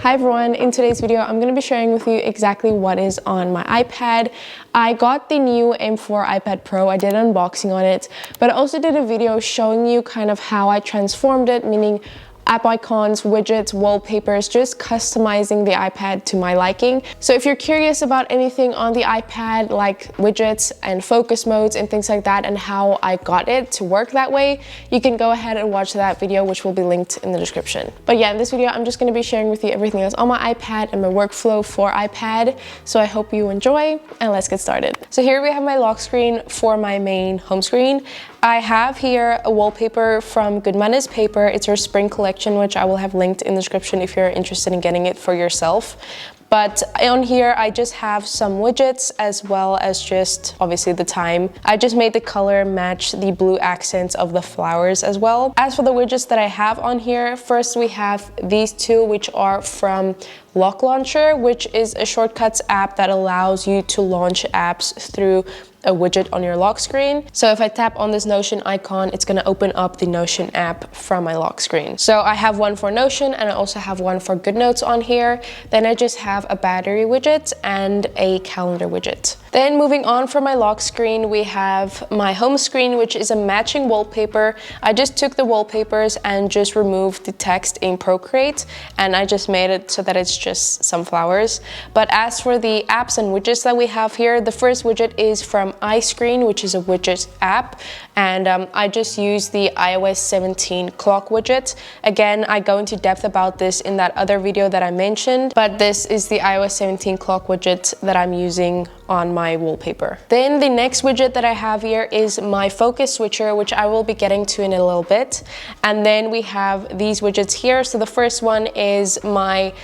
Hi everyone, in today's video I'm going to be sharing with you exactly what is on my iPad. I got the new M4 iPad Pro, I did an unboxing on it, but I also did a video showing you kind of how I transformed it, meaning app icons, widgets, wallpapers, just customizing the iPad to my liking. So if you're curious about anything on the iPad like widgets and focus modes and things like that and how I got it to work that way, you can go ahead and watch that video, which will be linked in the description. But yeah, in this video I'm just going to be sharing with you everything that's on my iPad and my workflow for iPad. So I hope you enjoy and let's get started. So here we have my lock screen for my main home screen. I have here a wallpaper from Good Manners Paper. It's her spring collection, which I will have linked in the description if you're interested in getting it for yourself. But on here, I just have some widgets as well as just obviously the time. I just made the color match the blue accents of the flowers as well. As for the widgets that I have on here, first we have these two, which are from Lock Launcher, which is a shortcuts app that allows you to launch apps through a widget on your lock screen. So if I tap on this Notion icon, it's going to open up the Notion app from my lock screen. So I have one for Notion and I also have one for GoodNotes on here. Then I just have a battery widget and a calendar widget. Then moving on from my lock screen, we have my home screen, which is a matching wallpaper. I just took the wallpapers and just removed the text in Procreate, and I just made it so that it's just some flowers. But as for the apps and widgets that we have here, the first widget is from iScreen, which is a widget app, and I just use the iOS 17 clock widget. Again, I go into depth about this in that other video that I mentioned, but this is the iOS 17 clock widget that I'm using on my wallpaper. Then the next widget that I have here is my focus switcher, which I will be getting to in a little bit. And then we have these widgets here. So the first one is my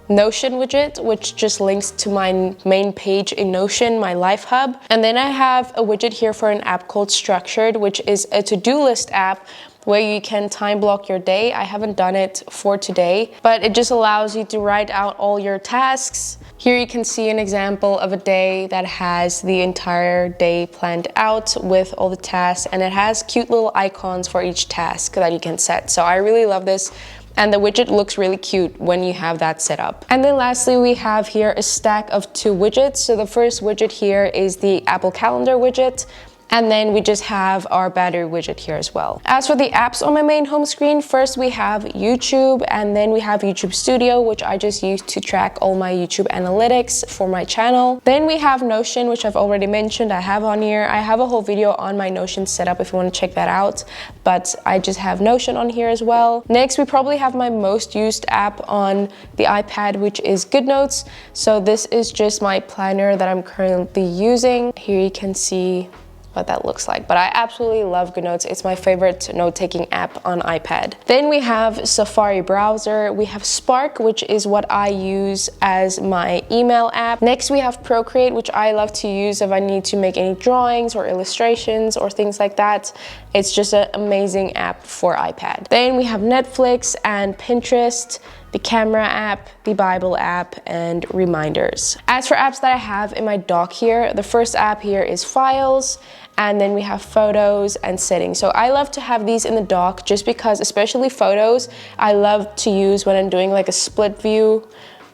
Notion widget, which just links to my main page in Notion, my Life Hub. And then I have a widget here for an app called Structured, which is a to-do list app where you can time block your day. I haven't done it for today, but it just allows you to write out all your tasks. Here you can see an example of a day that has the entire day planned out with all the tasks, and it has cute little icons for each task that you can set. So I really love this. And the widget looks really cute when you have that set up. And then lastly, we have here a stack of two widgets. So the first widget here is the Apple Calendar widget. And then we just have our battery widget here as well. As for the apps on my main home screen, first we have YouTube, and then we have YouTube Studio, which I just use to track all my YouTube analytics for my channel. Then we have Notion, which I've already mentioned I have on here. I have a whole video on my Notion setup if you want to check that out, but I just have Notion on here as well. Next, we probably have my most used app on the iPad, which is GoodNotes. So this is just my planner that I'm currently using. Here you can see what that looks like, but I absolutely love GoodNotes. It's my favorite note-taking app on iPad. Then we have Safari browser. We have Spark, which is what I use as my email app. Next we have Procreate, which I love to use if I need to make any drawings or illustrations or things like that. It's just an amazing app for iPad. Then we have Netflix and Pinterest, the camera app, the Bible app, and reminders. As for apps that I have in my dock here, the first app here is Files, and then we have Photos and Settings. So I love to have these in the dock just because, especially Photos, I love to use when I'm doing like a split view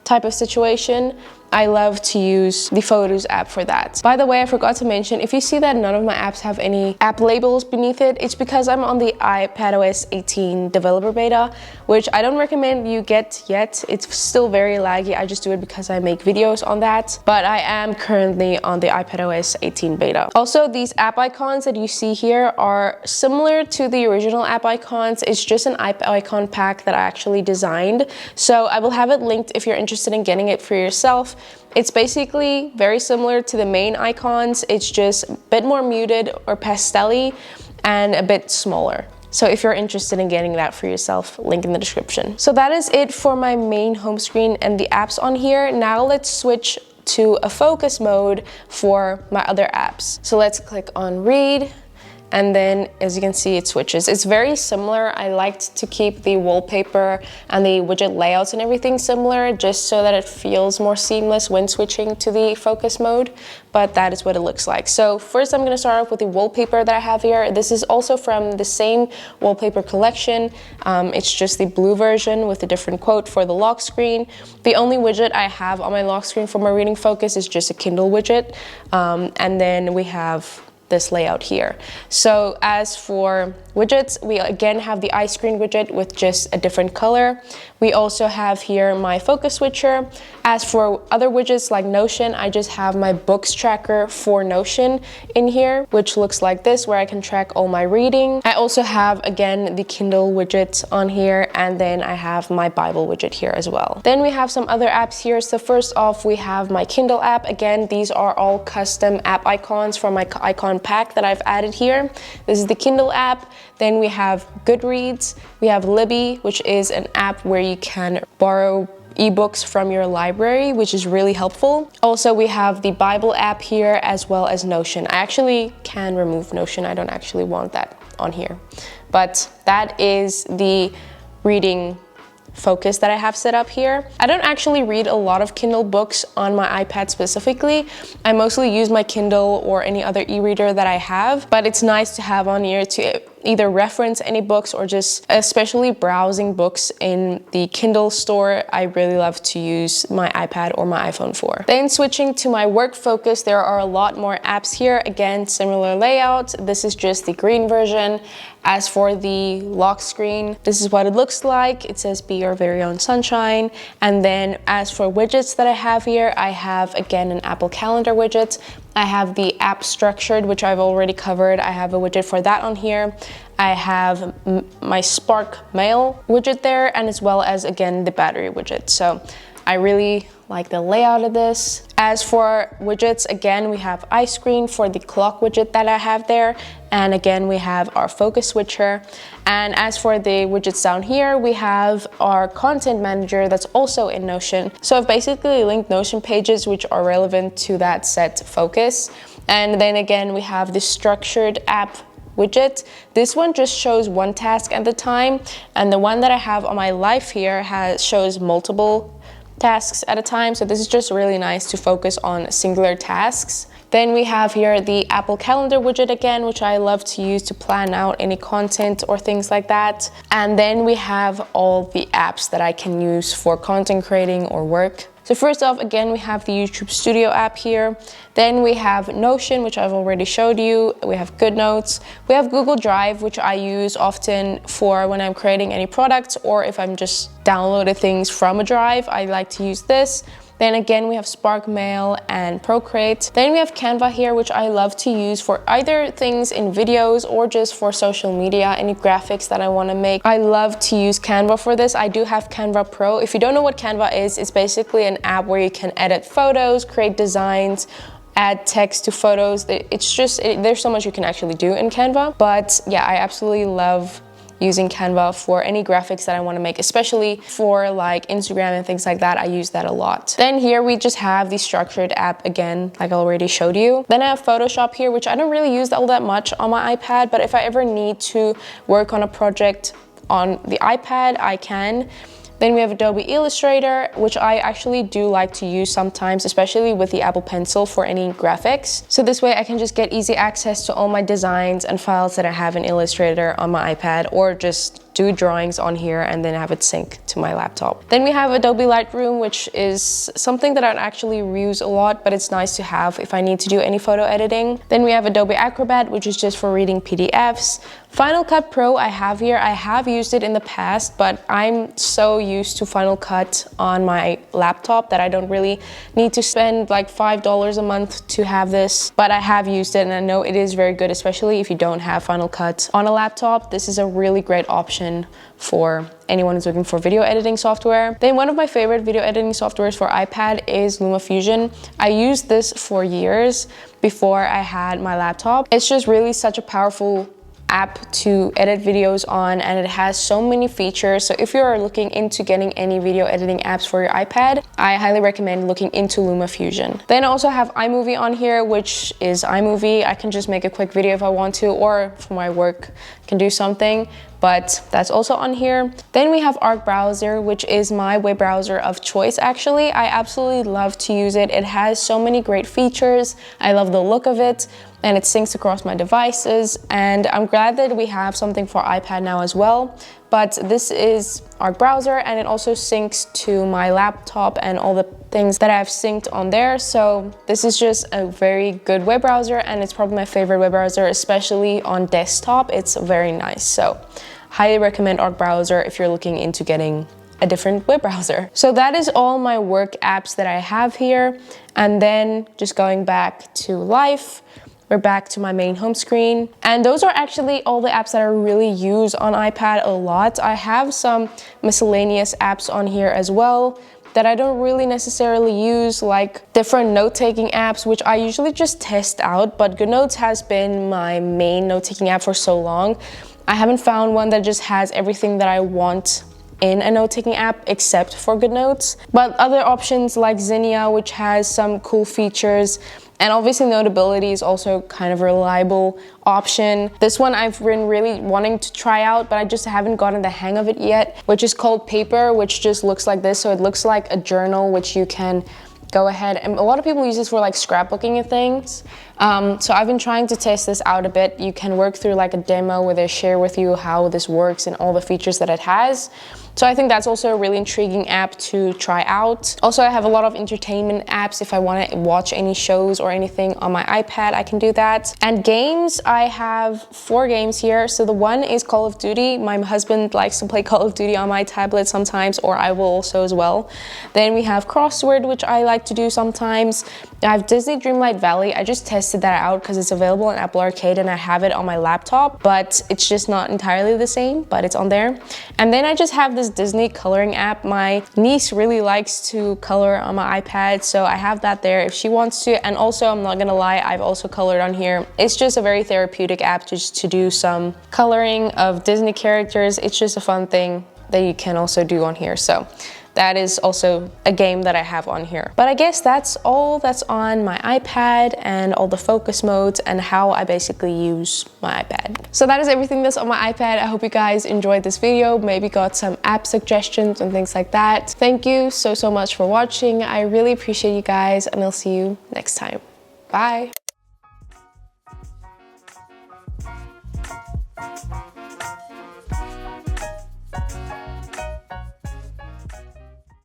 type of situation. I love to use the Photos app for that. By the way, I forgot to mention, if you see that none of my apps have any app labels beneath it, it's because I'm on the iPadOS 18 developer beta, which I don't recommend you get yet. It's still very laggy. I just do it because I make videos on that, but I am currently on the iPadOS 18 beta. Also, these app icons that you see here are similar to the original app icons. It's just an app icon pack that I actually designed. So I will have it linked if you're interested in getting it for yourself. It's basically very similar to the main icons. It's just a bit more muted or pastel-y and a bit smaller. So if you're interested in getting that for yourself, link in the description. So that is it for my main home screen and the apps on here. Now let's switch to a focus mode for my other apps. So let's click on Read. and then as you can see, it switches. It's very similar. I liked to keep the wallpaper and the widget layouts and everything similar, just so that it feels more seamless when switching to the focus mode, but that is what it looks like. So first I'm going to start off with the wallpaper that I have here. This is also from the same wallpaper collection. It's just the blue version with a different quote for the lock screen. The only widget I have on my lock screen for my reading focus is just a Kindle widget, and then we have this layout here. So as for widgets, we again have the iScreen widget with just a different color. We also have here my focus switcher. As for other widgets like Notion, I just have my books tracker for Notion in here, which looks like this, where I can track all my reading. I also have, again, the Kindle widget on here, and then I have my Bible widget here as well. Then we have some other apps here. So first off, we have my Kindle app. Again, these are all custom app icons from my icon pack that I've added here. This is the Kindle app. Then we have Goodreads. We have Libby, which is an app where you can borrow ebooks from your library, which is really helpful. Also, we have the Bible app here, as well as Notion. I actually can remove Notion. I don't actually want that on here. But that is the reading focus that I have set up here. I don't actually read a lot of Kindle books on my iPad specifically. I mostly use my Kindle or any other e-reader that I have, but it's nice to have on here to either reference any books or just especially browsing books in the Kindle store. I really love to use my iPad or my iPhone for. Then switching to my work focus, there are a lot more apps here. Again, similar layout. This is just the green version. As for the lock screen, this is what it looks like. It says be your very own sunshine. And then as for widgets that I have here, I have again an Apple Calendar widget. I have the app structured, which I've already covered. I have a widget for that on here. I have my Spark Mail widget there, and as well as, again, the battery widget. So I really like the layout of this. As for widgets, again, we have iScreen for the clock widget that I have there. And again, we have our focus switcher. And as for the widgets down here, we have our content manager that's also in Notion. So I've basically linked Notion pages which are relevant to that set focus. And then again, we have the structured app widget. This one just shows one task at a time. And the one that I have on my life here shows multiple tasks at a time. So this is just really nice to focus on singular tasks. Then we have here the Apple Calendar widget again, which I love to use to plan out any content or things like that. And then we have all the apps that I can use for content creating or work. So first off, again, we have the YouTube Studio app here. Then we have Notion, which I've already showed you. We have GoodNotes. We have Google Drive, which I use often for when I'm creating any products, or if I'm just downloading things from a drive, I like to use this. Then again, we have Spark Mail and Procreate. Then we have Canva here, which I love to use for either things in videos or just for social media, any graphics that I want to make. I love to use Canva for this. I do have Canva Pro. If you don't know what Canva is, it's basically an app where you can edit photos, create designs, add text to photos. There's so much you can actually do in Canva. But yeah, I absolutely love using Canva for any graphics that I want to make, especially for like Instagram and things like that. I use that a lot. Then here we just have the structured app again, like I already showed you. Then I have Photoshop here, which I don't really use all that much on my iPad, but if I ever need to work on a project on the iPad, I can. Then we have Adobe Illustrator, which I actually do like to use sometimes, especially with the Apple Pencil for any graphics. So this way I can just get easy access to all my designs and files that I have in Illustrator on my iPad, or just do drawings on here and then have it sync to my laptop. Then we have Adobe Lightroom, which is something that I don't actually use a lot, but it's nice to have if I need to do any photo editing. Then we have Adobe Acrobat, which is just for reading PDFs. Final Cut Pro I have here. I have used it in the past, but I'm so used to Final Cut on my laptop that I don't really need to spend like $5 a month to have this. But I have used it and I know it is very good, especially if you don't have Final Cut on a laptop. This is a really great option for anyone who's looking for video editing software. Then one of my favorite video editing softwares for iPad is LumaFusion. I used this for years before I had my laptop. It's just really such a powerful app to edit videos on, and it has so many features. So if you're looking into getting any video editing apps for your iPad, I highly recommend looking into LumaFusion. Then I also have iMovie on here, which is iMovie. I can just make a quick video if I want to, or for my work, I can do something, but that's also on here. Then we have Arc Browser, which is my web browser of choice actually. I absolutely love to use it. It has so many great features. I love the look of it, and it syncs across my devices, and I'm glad that we have something for iPad now as well. But this is Arc Browser, and it also syncs to my laptop and all the things that I've synced on there. So this is just a very good web browser, and it's probably my favorite web browser, especially on desktop. It's very nice. So highly recommend Arc Browser if you're looking into getting a different web browser. So that is all my work apps that I have here. And then just going back to life, we're back to my main home screen. And those are actually all the apps that I really use on iPad a lot. I have some miscellaneous apps on here as well that I don't really necessarily use, like different note-taking apps, which I usually just test out, but GoodNotes has been my main note-taking app for so long. I haven't found one that just has everything that I want in a note-taking app except for GoodNotes. But other options like Zinnia, which has some cool features, and obviously Notability is also kind of a reliable option. This one I've been really wanting to try out, but I just haven't gotten the hang of it yet, which is called Paper, which just looks like this. So it looks like a journal, which you can go ahead, and a lot of people use this for like scrapbooking and things. So I've been trying to test this out a bit. You can work through like a demo where they share with you how this works and all the features that it has. So I think that's also a really intriguing app to try out. Also, I have a lot of entertainment apps. If I want to watch any shows or anything on my iPad, I can do that. And games, I have 4 games here. So the one is Call of Duty. My husband likes to play Call of Duty on my tablet sometimes, or I will also as well. Then we have Crossword, which I like to do sometimes. I have Disney Dreamlight Valley. I just tested that out because it's available on Apple Arcade and I have it on my laptop, but it's just not entirely the same, but it's on there. And then I just have this Disney coloring app. My niece really likes to color on my iPad, so I have that there if she wants to. And also, I'm not gonna lie, I've also colored on here. It's just a very therapeutic app just to do some coloring of Disney characters. It's just a fun thing that you can also do on here. So that is also a game that I have on here. But I guess that's all that's on my iPad, and all the focus modes and how I basically use my iPad. So that is everything that's on my iPad. I hope you guys enjoyed this video, maybe got some app suggestions and things like that. Thank you so much for watching. I really appreciate you guys, and I'll see you next time. Bye.